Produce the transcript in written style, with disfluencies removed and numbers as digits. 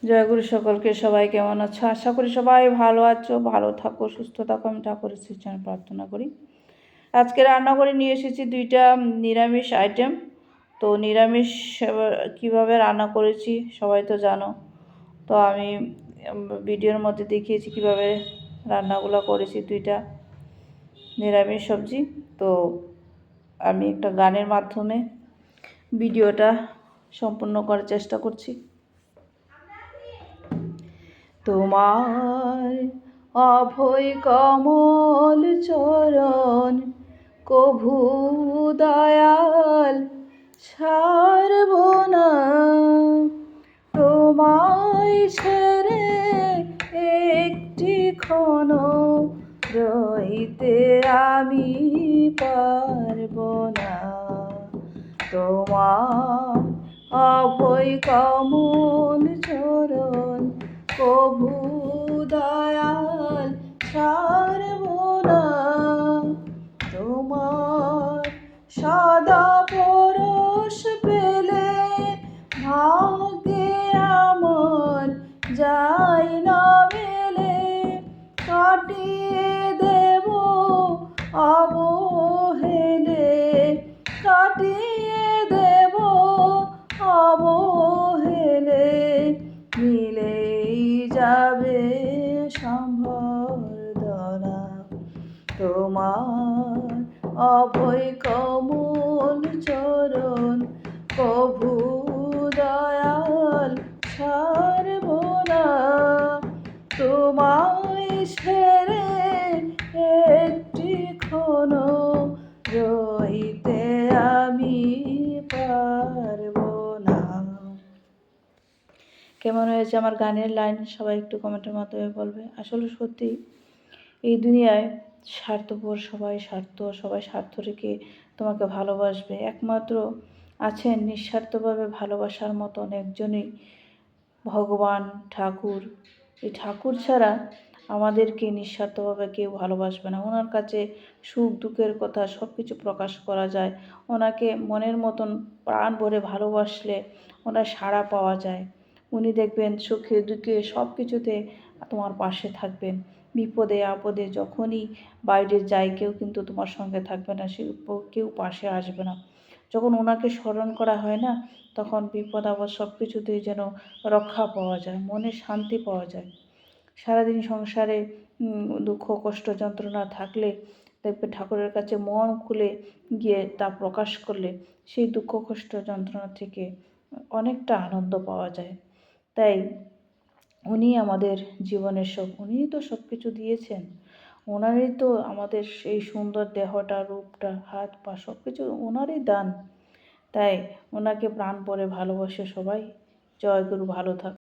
জয়গুরু সকলকে, সবাই কেমন আছো? আশা করি সবাই ভালো আছো, ভালো থাকো, সুস্থ থাকো। আমি ঠাকুরের শ্রীচরণে প্রার্থনা করি। আজকে রান্না করে নিয়ে এসেছি দুইটা নিরামিষ আইটেম। তো নিরামিষ কিভাবে রান্না করেছি সবাই তো জানো। তো আমি ভিডিওর মধ্যে দেখিয়েছি কিভাবে রান্নাগুলো করেছি, দুইটা নিরামিষ সবজি। তো আমি একটা গানের মাধ্যমে ভিডিওটা সম্পূর্ণ করার চেষ্টা করছি। তোমার অভয় কমল চরণ কভু দয়াল ছাড়ব না, তোমায় ছেড়ে একটি ক্ষণ রইতে আমি পারব না। তোমার অভয় কমল চরণ কভু দয়াল ছাড়ব না, তোমার সদা পরশ পেলে ভাগ্যে আমার যাই না মেলে, কাটিয়ে দেব অবহেলে, কাটিয়ে দেব অবহেলে, মিলেই যাবে সম্বর্ধনা। তোমার অভয় কমল চরণ কভু দয়াল ছাড়ব না, তোমায় ছেড়ে একটি ক্ষণ রইতে আমি পারব না। কেমন হয়েছে আমার গানের লাইন সবাই একটু কমেন্টের মাধ্যমে বলবে। আসলে সত্যি এই দুনিয়ায় স্বার্থপর সবাই, সবাই স্বার্থ রেখে তোমাকে ভালোবাসবে। একমাত্র আছেন নিঃস্বার্থভাবে ভালোবাসার মতন একজনই, ভগবান ঠাকুর। এই ঠাকুর ছাড়া আমাদেরকে নিঃস্বার্থভাবে কেউ ভালোবাসবে না। ওনার কাছে সুখ দুঃখের কথা সব কিছু প্রকাশ করা যায়। ওনাকে মনের মতন প্রাণ ভরে ভালোবাসলে ওনার সাড়া পাওয়া যায়। উনি দেখবেন সুখে দুঃখে সব কিছুতে তোমার পাশে থাকবেন। বিপদে আপদে যখনই বাইরে যায় কেউ কিন্তু তোমার সঙ্গে থাকবে না, কেউ পাশে আসবে না। যখন ওনাকে স্মরণ করা হয় না, তখন বিপদ আপদ সব কিছুতেই যেন রক্ষা পাওয়া যায়, মনে শান্তি পাওয়া যায়। সারাদিন সংসারে দুঃখ কষ্ট যন্ত্রণা থাকলে দেখবে ঠাকুরের কাছে মন খুলে গিয়ে তা প্রকাশ করলে সেই দুঃখ কষ্ট যন্ত্রণা থেকে অনেকটা আনন্দ পাওয়া যায়। তাই উনি আমাদের জীবনের সব, উনিই তো সব কিছু দিয়েছেন। ওনারই তো আমাদের সেই সুন্দর দেহটা, রূপটা, হাত পা সব কিছু ওনারই দান। তাই ওনাকে প্রাণ ভরে ভালোবাসে সবাই। জয় গুরু, ভালো থাক।